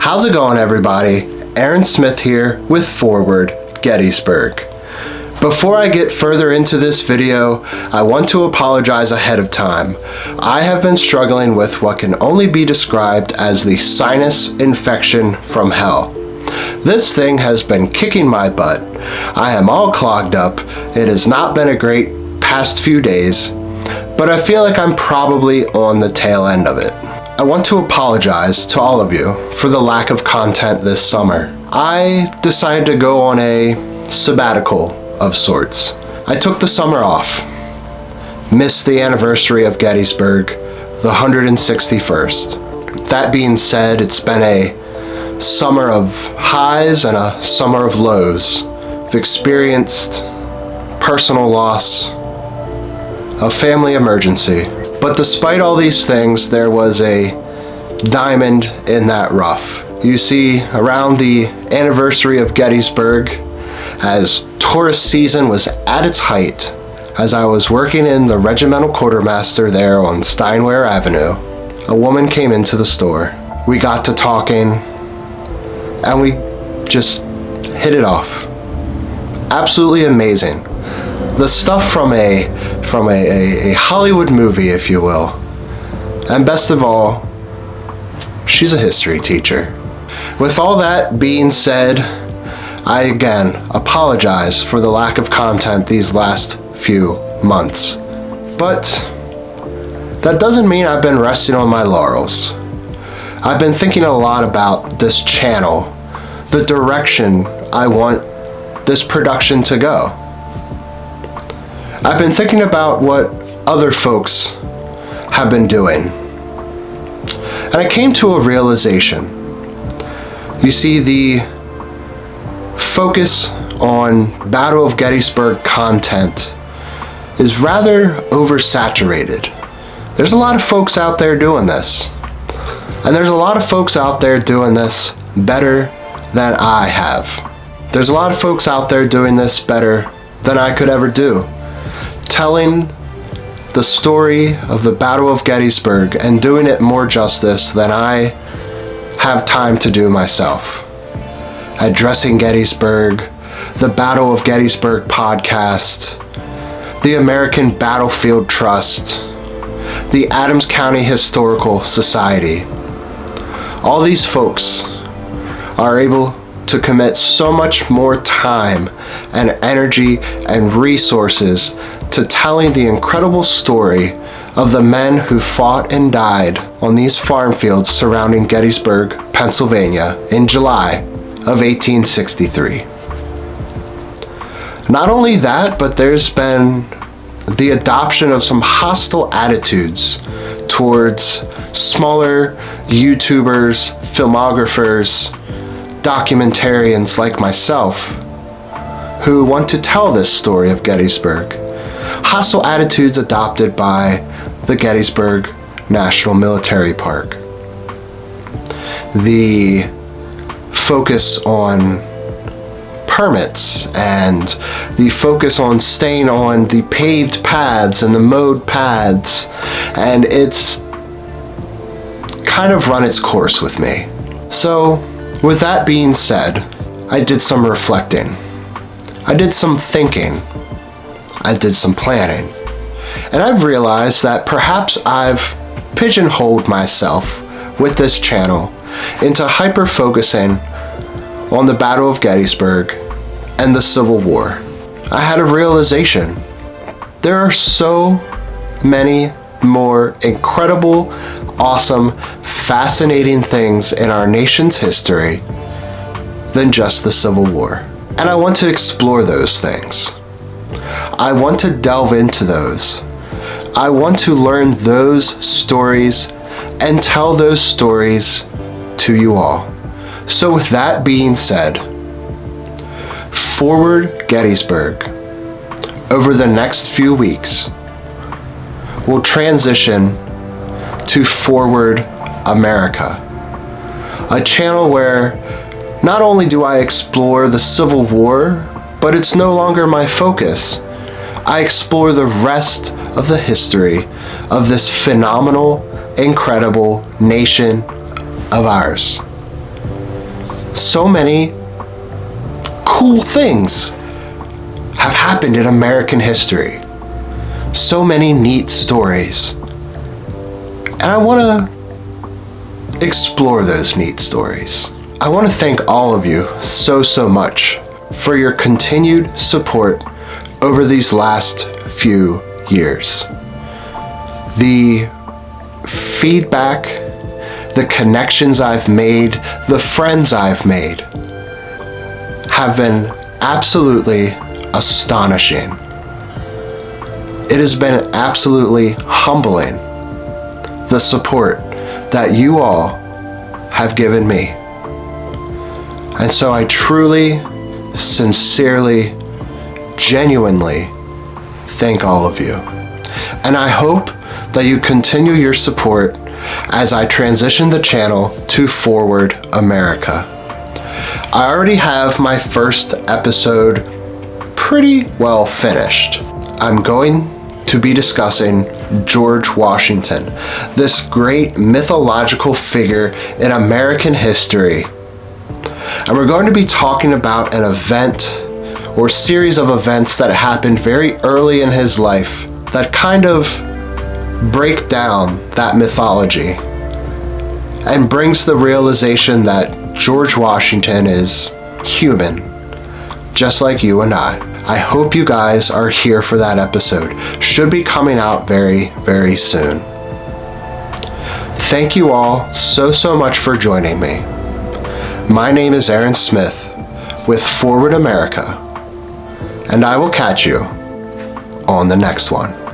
How's it going, everybody? Aaron Smith here with Forward Gettysburg. Before I get further into this video, I want to apologize ahead of time. I have been struggling with what can only be described as the sinus infection from hell. This thing has been kicking my butt. I am all clogged up. It has not been a great past few days, but I feel like I'm probably on the tail end of it. I want to apologize to all of you for the lack of content this summer. I decided to go on a sabbatical of sorts. I took the summer off, missed the anniversary of Gettysburg, the 161st. That being said, it's been a summer of highs and a summer of lows. I've experienced personal loss, a family emergency. But despite all these things, there was a diamond in that rough. You see, around the anniversary of Gettysburg, as tourist season was at its height, as I was working in the regimental quartermaster there on Steinway Avenue, a woman came into the store. We got to talking, and we just hit it off. Absolutely amazing. The stuff from a Hollywood movie, if you will. And best of all, she's a history teacher. With all that being said, I again apologize for the lack of content these last few months. But that doesn't mean I've been resting on my laurels. I've been thinking a lot about this channel, the direction I want this production to go. I've been thinking about what other folks have been doing. And I came to a realization. You see, the focus on Battle of Gettysburg content is rather oversaturated. There's a lot of folks out there doing this. And there's a lot of folks out there doing this better than I have. There's a lot of folks out there doing this better than I could ever do. Telling the story of the Battle of Gettysburg and doing it more justice than I have time to do myself. Addressing Gettysburg, the Battle of Gettysburg podcast, the American Battlefield Trust, the Adams County Historical Society. All these folks are able to commit so much more time and energy and resources to telling the incredible story of the men who fought and died on these farm fields surrounding Gettysburg, Pennsylvania in July of 1863. Not only that, but there's been the adoption of some hostile attitudes towards smaller YouTubers, filmographers, documentarians like myself who want to tell this story of Gettysburg. Hostile attitudes adopted by the Gettysburg National Military Park. The focus on permits and the focus on staying on the paved paths and the mowed paths, and it's kind of run its course with me. So, with that being said, I did some reflecting. I did some thinking. I did some planning. And I've realized that perhaps I've pigeonholed myself with this channel into hyper-focusing on the Battle of Gettysburg and the Civil War. I had a realization. There are so many more incredible, awesome, fascinating things in our nation's history than just the Civil War. And I want to explore those things. I want to delve into those. I want to learn those stories and tell those stories to you all. So with that being said, Forward Gettysburg, over the next few weeks, will transition to Forward America, a channel where not only do I explore the Civil War, but it's no longer my focus. I explore the rest of the history of this phenomenal, incredible nation of ours. so many cool things have happened in American history. So many neat stories. And I want to explore those neat stories. I want to thank all of you so much for your continued support over these last few years. The feedback, the connections I've made, the friends I've made have been absolutely astonishing. It has been absolutely humbling, the support that you all have given me. And so I truly, sincerely, genuinely thank all of you. And I hope that you continue your support as I transition the channel to Forward America. I already have my first episode pretty well finished. I'm going to be discussing George Washington, this great mythological figure in American history. And we're going to be talking about an event or series of events that happened very early in his life that kind of break down that mythology and brings the realization that George Washington is human, just like you and I. I hope you guys are here for that episode. Should be coming out very soon. Thank you all so much for joining me. My name is Aaron Smith with Forward America, and I will catch you on the next one.